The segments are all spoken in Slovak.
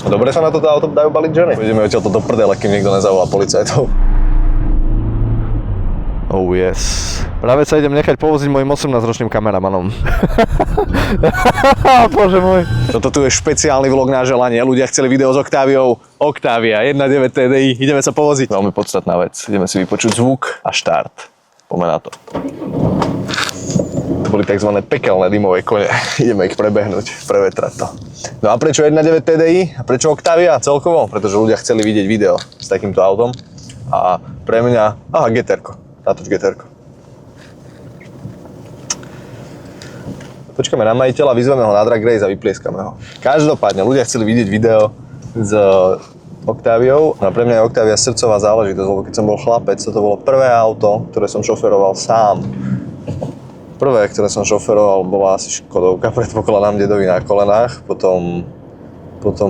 Dobre sa na toto auto dajú baliť ženy. Ideme odtiaľ do prdele, kým niekto nezavolá policajtov. Oh yes. Práve sa idem nechať povoziť mojim 18-ročným kameramanom. Bože môj. Toto tu je špeciálny vlog na želanie. Ľudia chceli video s Octaviou. Octavia 1.9 TDI. Ideme sa povoziť. Veľmi podstatná vec. Ideme si vypočuť zvuk a štart. Poďme na to. To boli tzv. Pekelné dymové kone. Ideme ich prebehnúť, prevetrať to. No a prečo 1.9 TDI? A prečo Octavia celkovo? Pretože ľudia chceli vidieť video s takýmto autom. A pre mňa... Aha, GT-ko. Natoč GT-ko. Počkáme na majiteľa, vyzveme ho na Drag Race a vyplieskame ho. Každopádne, ľudia chceli vidieť video s Octaviou. No a pre mňa je Octavia srdcová záležitosť, lebo keď som bol chlapec, to bolo prvé auto, ktoré som šoferoval sám. Prvé, ktoré som šoferoval, bola asi Škodovka, predpokladám dedovi na kolenách, potom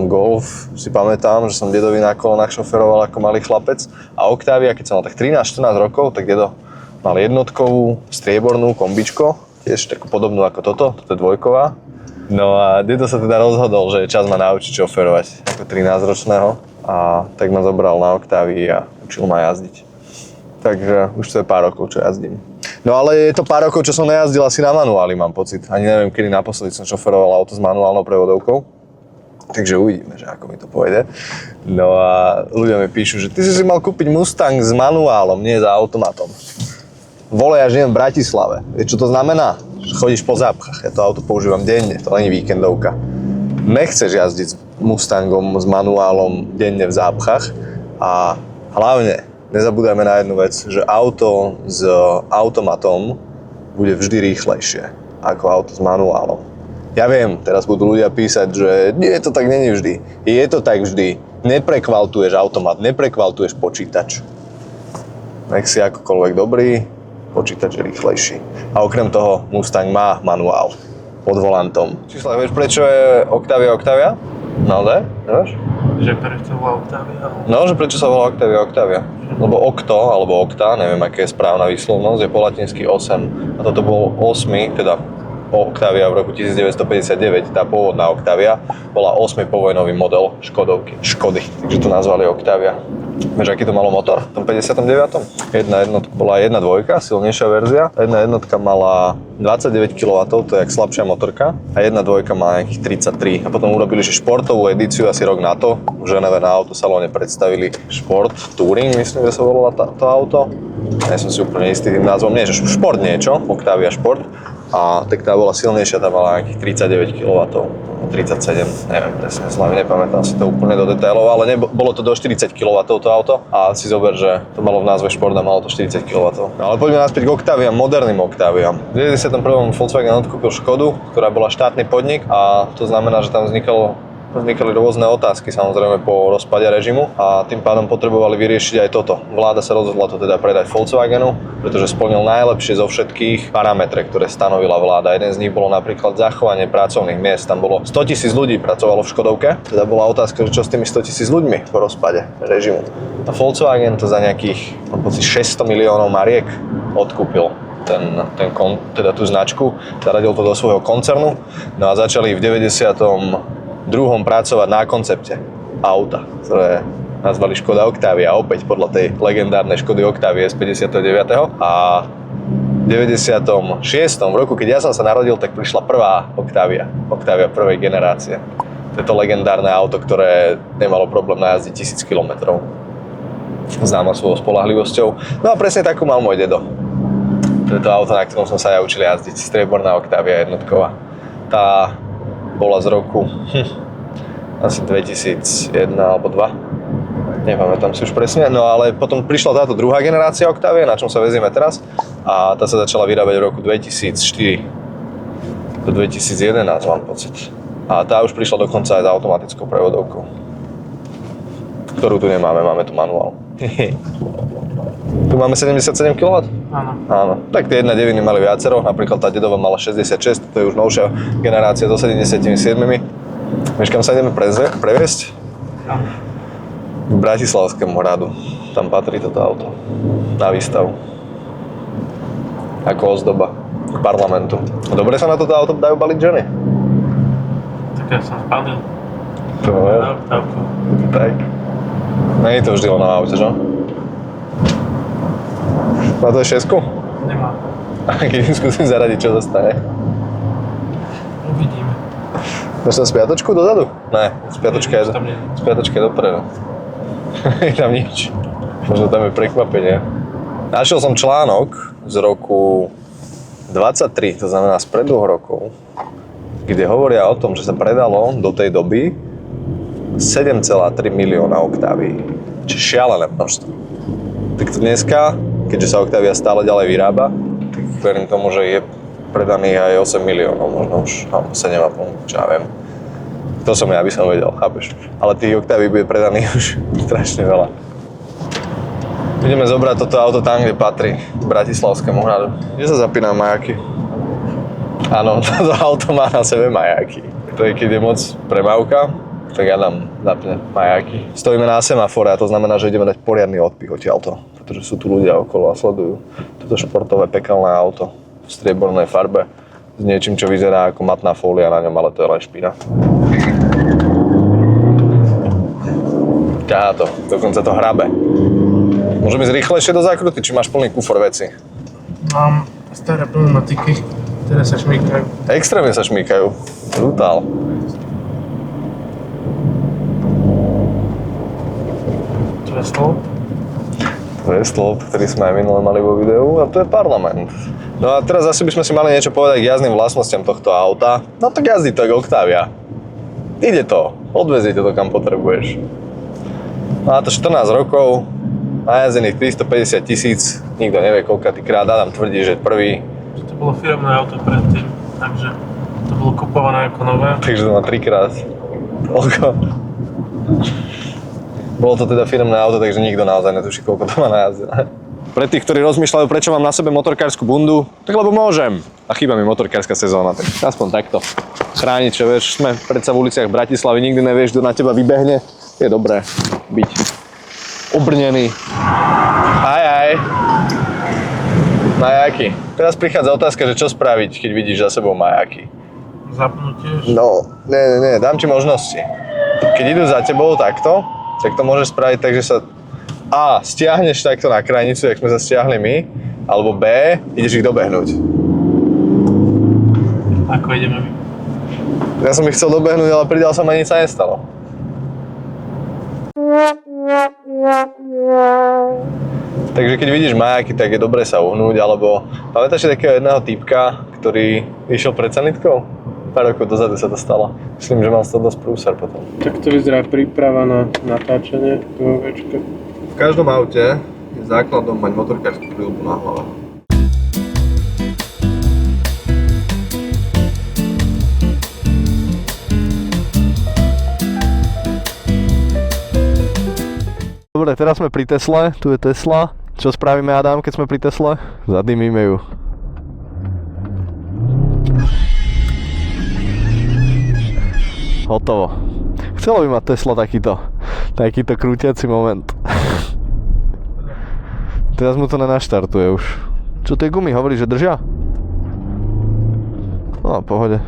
Golf, si pamätám, že som dedovi na kolenách šoferoval ako malý chlapec. A Octavia, keď som mal tak 13-14 rokov, tak dedo mal jednotkovú, striebornú kombičko, tiež takú podobnú ako toto je dvojková. No a dedo sa teda rozhodol, že je čas ma naučiť šoferovať ako 13-ročného. A tak ma zobral na Octavii a učil ma jazdiť. Takže už to je pár rokov, čo jazdím. No ale je to pár rokov, čo som nejazdil asi na manuáli, mám pocit. Ani neviem, kedy naposledy som šoferoval auto s manuálnou prevodovkou. Takže uvidíme, že ako mi to pôjde. No a ľudia mi píšu, že ty si mal kúpiť Mustang s manuálom, nie s automatom. Volej, žijem v Bratislave. Vieš, čo to znamená? Že chodíš po zápchách. Ja to auto používam denne, to nie je víkendovka. Nechceš jazdiť s Mustangom s manuálom denne v zápchách. A hlavne nezabúdajme na jednu vec, že auto s automatom bude vždy rýchlejšie ako auto s manuálom. Ja viem, teraz budú ľudia písať, že nie, to tak není vždy. Je to tak vždy. Neprekvaltuješ automat, neprekvaltuješ počítač. Nech si akokoľvek dobrý, počítač je rýchlejší. A okrem toho Mustang má manuál pod volantom. Čísla, vieš prečo je Octavia? Naozaj? Nevieš? Že prečo volá Octavia? No, že prečo sa volá Octavia? Lebo Octo, alebo Octa, neviem, aká je správna výslovnosť, je po latinsky 8. A toto bol 8, teda Octavia v roku 1959, tá pôvodná Octavia, bola 8. povojnový model Škody, takže to nazvali Octavia. Vieš, aký to malo motor v tom 59. Jedna jednotka bola 1.2, silnejšia verzia. Jedna jednotka mala 29 kW, to je jak slabšia motorka. A 1.2 má nejakých 33. A potom urobili, že športovú edíciu asi rok na to. V Ženeve na autosalóne predstavili Šport Touring, myslím, že sa volalo to auto. Ja som si úplne istý tým názvom, nie, že Šport niečo, Octavia Šport. A tak tá bola silnejšia, tá mala nejakých 39 kW, 37, neviem presne, slavne nepamätám si to úplne do detailov, ale bolo to do 40 kW to auto a si zober, že to malo v názve Šport a malo to 40 kW. No ale poďme naspäť k Octaviam, moderným Octaviam. V 91. Volkswagen odkúpil Škodu, ktorá bola štátny podnik a to znamená, že tam vznikali rôzne otázky samozrejme po rozpade režimu a tým pádom potrebovali vyriešiť aj toto. Vláda sa rozhodla to teda predať Volkswagenu, pretože splnil najlepšie zo všetkých parametre, ktoré stanovila vláda. Jeden z nich bolo napríklad zachovanie pracovných miest. Tam bolo 100 000 ľudí pracovalo v Škodovke. Teda bola otázka, že čo s tými 100 000 ľuďmi po rozpade režimu. A Volkswagen to za nejakých 600 miliónov mariek odkúpil. Teda tú značku, zaradil to do svojho koncernu. No a začali v 92. pracovať na koncepte auta, ktoré nazvali Škoda Octavia, opäť podľa tej legendárnej Škody Octavie z 59. A v 96. v roku, keď ja som sa narodil, tak prišla prvá Octavia prvej generácie. To je to legendárne auto, ktoré nemalo problém najazdiť 1000 km. Známa svojou spoľahlivosťou. No a presne takú mal môj dedo. To je to auto, na ktorom som sa ja učil jazdiť, strieborná Octavia jednotková. Tá bola z roku asi 2001 alebo 2. Nepamätám si už presne, no ale potom prišla táto druhá generácia Octavie, na čom sa vezieme teraz a tá sa začala vyrábať v roku 2004 do 2011, mám pocit. A tá už prišla dokonca aj s automatickou prevodovkou, ktorú tu nemáme, máme tu manuál. Tu máme 77 kW? Áno. Tak tie 1.9 mali viacero, napríklad tá dedova mala 66, to je už novšia generácia so 77. Vieš, kam sa ideme previesť? K Bratislavskému hradu. Tam patrí toto auto. Na výstavu. Ako ozdoba k parlamentu. Dobre sa na toto auto dajú baliť ženy? Tak ja som spadil. To je. Na oktávku. Tak. Nie je to vždy len na aute, čo? Má to aj 6? Nemá. A keď skúsim zaradiť, čo zostane? Uvidíme. Máš tam spiatočku dozadu? Ne, spiatočka je, Tam nie. spiatočka je dopredu. Je tam nič. Možno tam je prekvapenie. Našiel som článok z roku 23, to znamená z pred 2 rokov, kde hovoria o tom, že sa predalo do tej doby 7,3 milióna oktávií. Čiže šialené množstvo. Tak to dneska, keďže sa Octavia stále ďalej vyrába, tak verím tomu, že je predaných aj 8 miliónov, možno už, alebo 7,5, čo ja viem. To som ja, aby som vedel, chápeš? Ale tých Octavií bude predaných už strašne veľa. Ideme zobrať toto auto tam, kde patrí, k Bratislavskému hradu. Kde sa zapínajú majaky? Áno, toto auto má na sebe majaky. To je, keď je moc premávka, tak ja dám zapne majaky. Stojíme na semafore a to znamená, že ideme dať poriadny odpich odtiaľto, pretože sú tu ľudia okolo a sledujú toto športové pekelné auto v striebornej farbe s niečím, čo vyzerá ako matná fólia na ňom, ale to je len špina. Ťahá to, dokonca to hrabe. Môžeme ísť rýchlejšie do zákruty, či máš plný kufor veci? Mám staré pneumatiky, ktoré sa šmýkajú. Extrémne sa šmýkajú. Brutál. To je stĺp. To je stĺp, ktorý sme aj minule mali vo videu a to je parlament. No a teraz asi by sme si mali niečo povedať k jazdným vlastnostiam tohto auta. No tak jazdí to ako Octavia. Ide to, odveziete to kam potrebuješ. Má to 14 rokov, najazdených 350 000, nikto nevie koľkatýkrát, Adam tvrdí, že prvý. To bolo firemné auto predtým, takže to bolo kupované ako nové. Takže to má 3-krát toľko. Bolo to teda firemné auto, takže nikto naozaj netuší, koľko to má najazdené. Pre tých, ktorí rozmýšľajú, prečo mám na sebe motorkárskú bundu, tak lebo môžem. A chýba mi motorkárska sezóna, tak aspoň takto. Chrániť, čo vieš, sme predsa v uliciach Bratislavy, nikdy nevieš, kto na teba vybehne. Je dobré byť obrnený. Aj. Majaky. Teraz prichádza otázka, že čo spraviť, keď vidíš za sebou majaky. Zapnutie. No, nie, dám ti možnosti. Keď idú za tebou takto, tak to môžeš spraviť tak, že sa A. Stiahneš takto na krajnicu, jak sme sa stiahli my, alebo B. Ideš ich dobehnúť. Ako ideme my? Ja som ich chcel dobehnúť, ale pridal som a nič sa nestalo. Takže keď vidíš majaky, tak je dobre sa uhnúť, alebo pamätáš si takého jedného týpka, ktorý išiel pred sanitkou? Pár rokov dozadu sa to stalo. Myslím, že mal z toho dosť prúser potom. Tak to vyzerá príprava na natáčanie toho večka. V každom aute je základom mať motorkárskú príľbu na hlave. Dobre, teraz sme pri Tesle, tu je Tesla. Čo spravíme, Adam, keď sme pri Tesle? Zadymíme ju. Hotovo. Chcelo by mať Tesla takýto krútiaci moment. Teraz mu to nenaštartuje už. Čo tie gumy, hovorí, že držia? No, v pohode.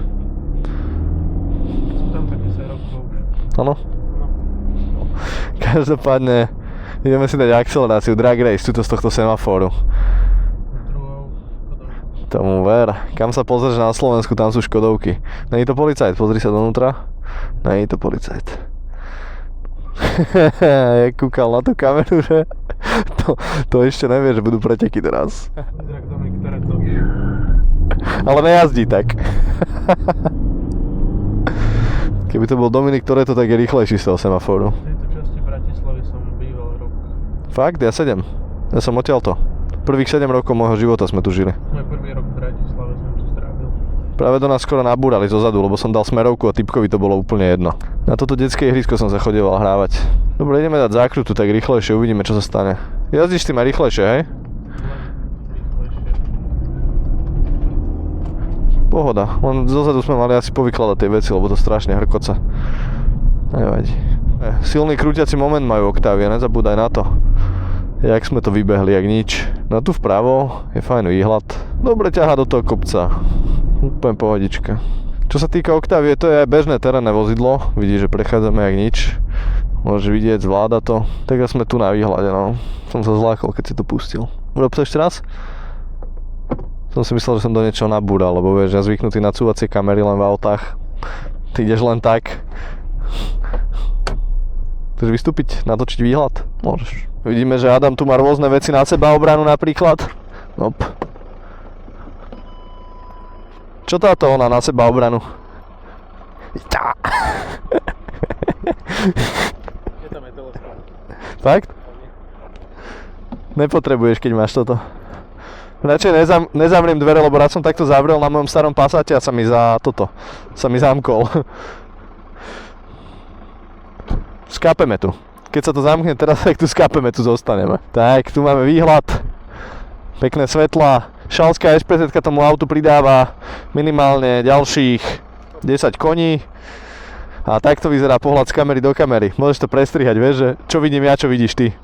Sú tam také 10 rokov už. Áno. Každopádne ideme si dať akceleráciu drag race tuto z tohto semafóru. Tomu ver. Kam sa pozrieš na Slovensku, tam sú Škodovky. Není to policajt, pozri sa donútra. Není to policajt. Ja kúkal na tú kameru, že to ešte nevie, že budú preteky teraz. Ale nejazdí tak. Keby to bol Dominik Toretto, tak je rýchlejší z toho semafóru. V tejto časti Bratislavy som býval rok. Fakt? Ja 7. Ja som odtiaľto. Prvých 7 rokov môjho života sme tu žili. Môj prvý rok v Bratislave som tu strávil. Práve do nás skoro nabúrali zozadu, lebo som dal smerovku a typkovi to bolo úplne jedno. Na toto detské ihrisko som sa chodieval hrávať. Dobre, ideme dať zákrutu tak rýchlejšie, uvidíme, čo sa stane. Jazdíš tým aj rýchlejšie, hej? Pohoda, len zozadu sme mali asi povykladať tie veci, lebo to strašne hrkoca. Nevadí. Silný krútiaci moment majú Octavia, nezabúdaj na to. Jak sme to vybehli, jak nič. No tu vpravo je fajn výhľad. Dobre ťahá do toho kopca. Úplne pohodička. Čo Čo sa týka Octavie, to je aj bežné terénne vozidlo. Vidíš, že prechádzame jak nič. Môžeš vidieť, zvláda to. Tak sme tu na výhľade, no. Som sa zlákol, keď si to pustil. Urob to ešte raz? Som si myslel, že som do niečoho nabúral, lebo vieš, ja zvyknutý na cúvacie kamery len v autách. Ty ideš len tak. Chceš vystúpiť, natočiť výhľad? Môžeš. Vidíme, že Adam tu má rôzne veci na seba obranu napríklad. Nop. Čo táto ona na seba obranu? Tá. Je tam aj teleskop. Fakt? Nepotrebuješ, keď máš toto. Radšej nezavriem dvere, lebo raz som takto zavrel na mojom starom Passate a sa mi zamkol. Skápeme tu. Keď sa to zamkne teraz, tak tu skápeme, tu zostaneme. Tak, tu máme výhľad. Pekné svetlá. Šalská SPZ tomu autu pridáva minimálne ďalších 10 koní. A takto vyzerá pohľad z kamery do kamery. Môžeš to prestrihať, vieš, že čo vidím ja, čo vidíš ty.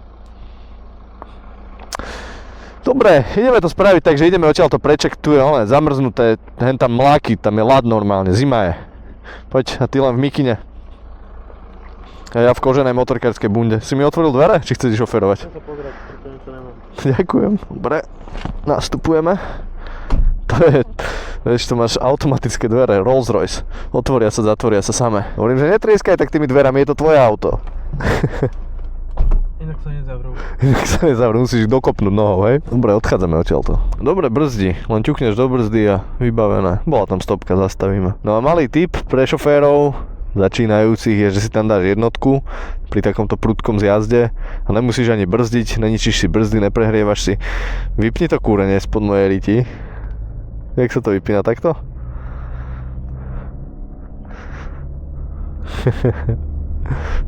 Dobre, ideme to spraviť tak, že ideme odtiaľto preček, tu je zamrznuté, hen tam mláky, tam je ľad normálne, zima je. Poď, a ty len v mikine. A ja v koženej motorkárskej bunde. Si mi otvoril dvere, či chceš šoferovať? Chcem sa pozrieť, preto niečo nemám. Ďakujem. Dobre, nastupujeme. To je, vieš, tu máš automatické dvere, Rolls Royce. Otvoria sa, zatvoria sa samé. Hovorím, že netrieskaj tak tými dverami, je to tvoje auto. Inak sa nezavrú. Inak sa nezavrú, musíš ich dokopnúť nohou, hej? Dobre, odchádzame odtiaľto. Dobre, brzdi, len ťukneš do brzdy a vybavené. Bola tam stopka, zastavíme. No a malý tip pre šoférov začínajúcich je, že si tam dáš jednotku pri takomto prudkom zjazde a nemusíš ani brzdiť, neničíš si brzdy, neprehrievaš si. Vypni to kúrenie spod mojej riti. Jak sa to vypína takto?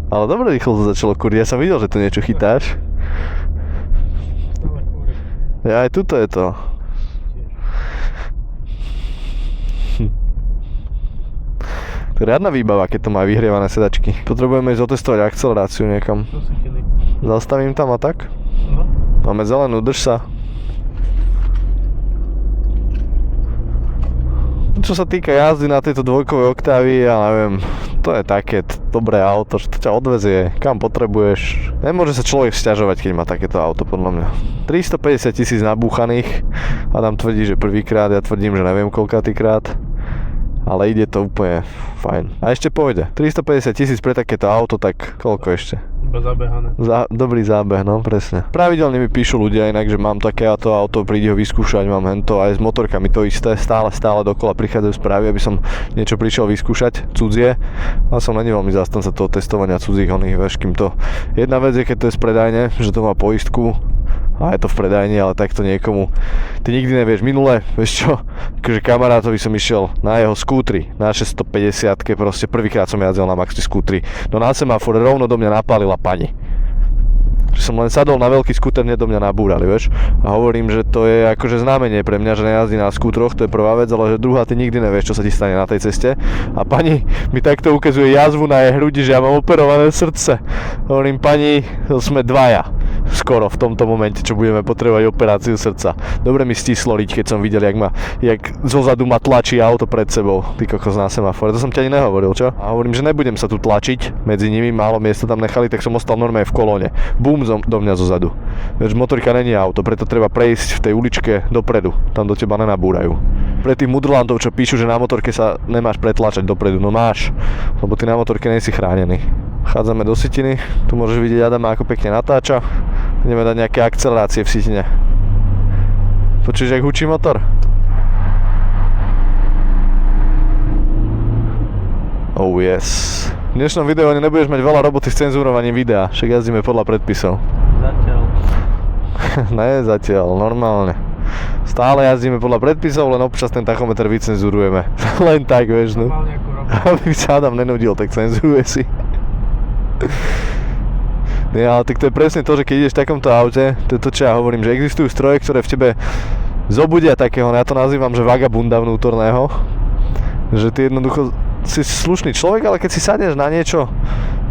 Ale dobre rýchlo to začalo kúriť, ja som videl, že tu niečo chytáš. Ja aj tuto je to. To je riadna výbava, keď to má vyhrievané sedačky. Potrebujeme ísť otestovať akceleráciu niekam. Zastavím tam a tak? No. Máme zelenú, drž sa. Čo sa týka jazdy na tejto dvojkovej Octavii, ja neviem, to je také dobré auto, že to ťa odvezie kam potrebuješ. Nemôže sa človek sťažovať, keď má takéto auto, podľa mňa. 350 000 nabúchaných. Adam tvrdí, že prvýkrát, ja tvrdím, že neviem koľkátýkrát. Ale ide to úplne fajn. A ešte pôjde. 350 000 pre takéto auto, tak koľko ešte? Iba zabehané. Dobrý zábeh, no presne. Pravidelne mi píšu ľudia inak, že mám takéto auto, príde ho vyskúšať, mám hento, aj s motorkami to isté, stále dokola prichádzajú správy, aby som niečo prišiel vyskúšať, cudzie. A som není veľmi zastanca toho testovania cudzích oných, vieš, kým to. Jedna vec je, keď to je z predajne, že to má poistku, a je to v predajni, ale takto niekomu ty nikdy nevieš. Minule, vieš čo, akože kamarátovi som išiel na jeho skútri, na 650-ke, proste prvýkrát som jazdil na maxi skútri, no na semafore rovno do mňa napálila pani. Že som len sadol na veľký skúter, mne do mňa nabúrali, vieš. A hovorím, že to je akože znamenie pre mňa, že nejazdí na skútroch, to je prvá vec, ale že druhá, ty nikdy nevieš, čo sa ti stane na tej ceste. A pani mi takto ukazuje jazvu na jej hrudi, že ja mám operované srdce. Hovorím, pani, sme dvaja skoro v tomto momente, čo budeme potrebovať operáciu srdca. Dobre mi stislo riť, keď som videl, jak zozadu ma tlačí auto pred sebou. Ty kokos na semafore, to som ti ani nehovoril, čo? A hovorím, že nebudem sa tu tlačiť medzi nimi, málo miesta tam nechali, tak som ostal normálne v kolóne. Bum do mňa zozadu. Veď motorka není auto, preto treba prejsť v tej uličke dopredu. Tam do teba nenabúrajú. Pre tých mudrlandov, čo píšu, že na motorke sa nemáš pretlačať dopredu, no máš, lebo ty na motorke nejsi chránený. Chádzame do Sitiny, tu môžeš vidieť Adama, ako pekne natáča. Ideme dať nejaké akcelerácie v Sitine. Počuješ, jak hučí motor? Oh yes. V dnešnom videu nebudeš mať veľa roboty s cenzúrovaním videa, však jazdíme podľa predpisov. Zatiaľ. Ne, zatiaľ, normálne. Stále jazdíme podľa predpisov, len občas ten tachometer vycenzurujeme. Len tak, vieš, no. Normálne ako robot. Aby sa Adam nenudil, tak cenzuruje si. Nie, ale tak to je presne to, že keď ideš v takomto aute, to je to, čo ja hovorím, že existujú stroje, ktoré v tebe zobudia takého, ja to nazývam, že vagabunda vnútorného. Že ty jednoducho si slušný človek, ale keď si sadneš na niečo,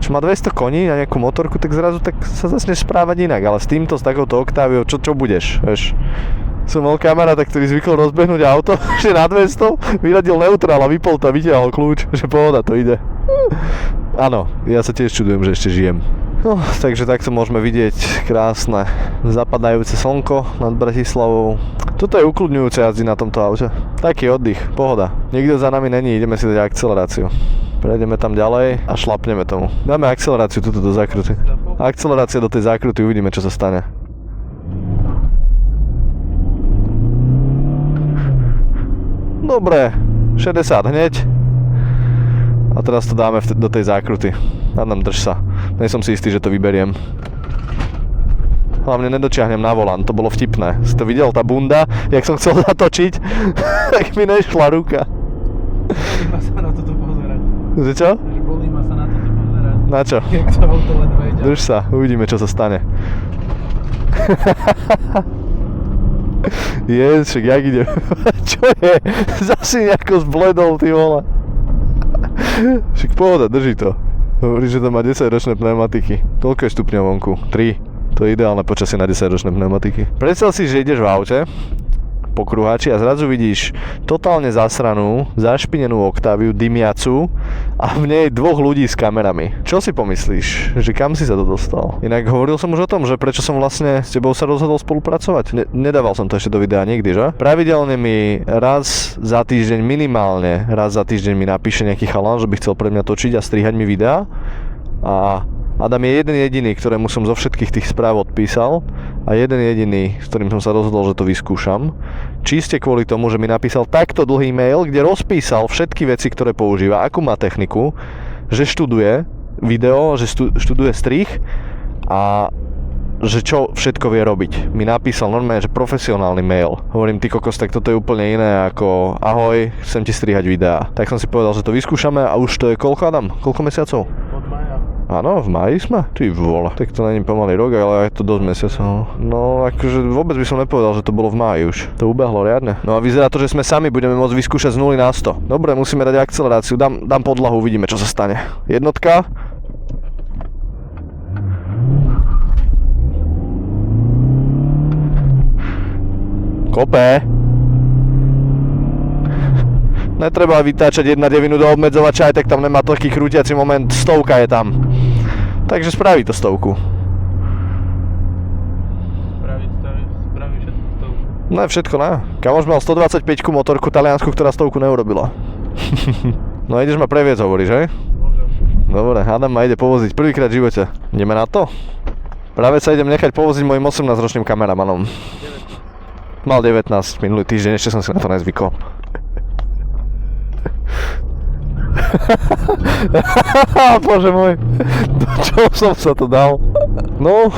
čo má 200 koní, na nejakú motorku, tak zrazu tak sa začneš správať inak, ale s týmto, s takouto Octaviou, čo budeš, vieš? Som mal kamaráta, ktorý zvykol rozbehnúť auto, že na 200 vyradil neutrál a vypol to a vytiahol kľúč, že pohoda, to ide. Áno, ja sa tiež čudujem, že ešte žijem. No, takže takto môžeme vidieť krásne zapadajúce slnko nad Bratislavou. Toto je ukľudňujúce jazdy na tomto aute. Taký oddych, pohoda. Nikto za nami není, ideme si dať akceleráciu. Prejdeme tam ďalej a šlapneme tomu. Dáme akceleráciu tuto do zákruty. Akcelerácia do tej zákruty, uvidíme, čo sa stane. Dobre, 60 hneď. A teraz to dáme do tej zákruty. Adam, drž sa. Nie som si istý, že to vyberiem. Hlavne nedočiahnem na volant, to bolo vtipné. Si to videl, tá bunda, jak som chcel zatočiť, tak mi nešla ruka. Bolí ma sa na toto pozerať. Že čo? Že bolí ma sa na toto pozerať. Na čo? Jak to auto ledva ide. Drž sa, uvidíme, čo sa stane. Však jak ide? Čo je? Zasi nejako zbledol, ty vole. Však pohoda, drží to. Hovorí, že to má 10-ročné pneumatiky. Koľko je stupňov vonku? 3. To je ideálne počasie na 10-ročné pneumatiky. Predstav si, že ideš v aute po kruháči a zrazu vidíš totálne zasranú, zašpinenú Octaviu, dymiacu a v nej dvoch ľudí s kamerami. Čo si pomyslíš? Že kam si sa to dostal? Inak hovoril som už o tom, že prečo som vlastne s tebou sa rozhodol spolupracovať. Nedával som to ešte do videa nikdy, že? Pravidelne mi raz za týždeň, minimálne raz za týždeň mi napíše nejaký chalan, že by chcel pre mňa točiť a strihať mi videá. A Adam je jeden jediný, ktorému som zo všetkých tých správ odpísal a jeden jediný, s ktorým som sa rozhodol, že to vyskúšam. Čiste kvôli tomu, že mi napísal takto dlhý mail, kde rozpísal všetky veci, ktoré používa, akú má techniku, že študuje video, že študuje strih a že čo všetko vie robiť. Mi napísal normálne, že profesionálny mail. Hovorím, ty kokos, tak toto je úplne iné ako ahoj, chcem ti strihať videá. Tak som si povedal, že to vyskúšame a už to je koľko, Adam? Koľko mesiacov? Od maja. Áno, v máji sme? Ty vole. Tak to není pomalý rok, ale je to dosť mesiacov. No, akože vôbec by som nepovedal, že to bolo v máji už. To ubehlo riadne. No a vyzerá to, že sme sami budeme môcť vyskúšať z 0 na 100. Dobre, musíme dať akceleráciu. Dám podlahu, uvidíme, čo sa stane. Jednotka. Kope. Netreba vytáčať 1/9 do obmedzovača, aj tak tam nemá taký krútiaci moment, 100 je tam. Takže spraví to 100. Spraví všetko 100. Ne, všetko ne. Kamož mal 125 motorku taliansku, ktorá 100 neurobila. No ideš ma previec, hovoríš, hej? Môžem. Dobre, Adam ma ide povoziť prvýkrát v živote. Ideme na to? Práve sa idem nechať povoziť mojim 18-ročným kameramanom. Mal 19 minulý týždeň, ešte som si na to nezvykol. Bože môj, do čoho som sa to dal? No,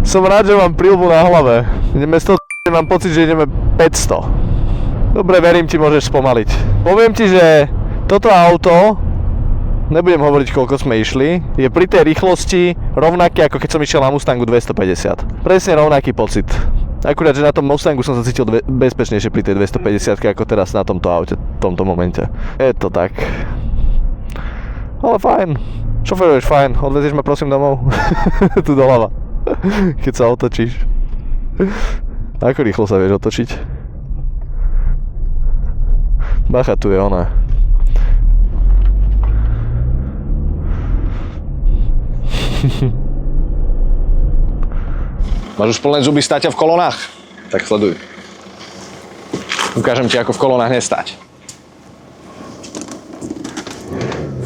som rád, že mám príľbu na hlave. Ideme 100, mám pocit, že ideme 500. Dobre, verím ti, môžeš spomaliť. Poviem ti, že toto auto, nebudem hovoriť, koľko sme išli, je pri tej rýchlosti rovnaké, ako keď som išiel na Mustangu 250. Presne rovnaký pocit. Akurát, že na tom Mustangu som sa cítil bezpečnejšie pri tej 250 ako teraz na tomto aute, v tomto momente. Je to tak. Ale fajn. Šoferuješ fajn. Odvezieš ma prosím domov. Tu doľava. Keď sa otočíš. Ako rýchlo sa vieš otočiť? Bacha, tu je ona. Máš už plné zuby stáťa v kolonách? Tak sleduj. Ukážem ti, ako v kolonách nestáť.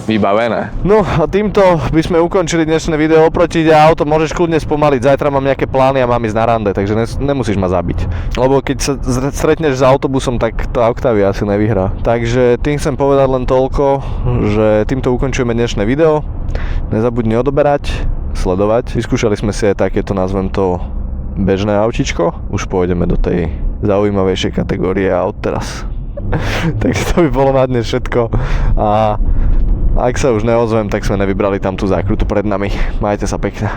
Vybavené. No a týmto by sme ukončili dnešné video. Oproti ide auto, môžeš kľudne spomaliť. Zajtra mám nejaké plány a mám ísť na rande, takže nemusíš ma zabiť. Lebo keď sa stretneš s autobusom, tak to Octavia asi nevyhrá. Takže tým chcem povedať len toľko, že týmto ukončujeme dnešné video. Nezabudni odoberať, sledovať. Vyskúšali sme si aj takéto, nazvem to, bežné autičko. Už pôjdeme do tej zaujímavejšej kategórie aut teraz. Takže to by bolo na dnes všetko. A ak sa už neozvem, tak sme nevybrali tam tú zákrutu pred nami. Majte sa pekne.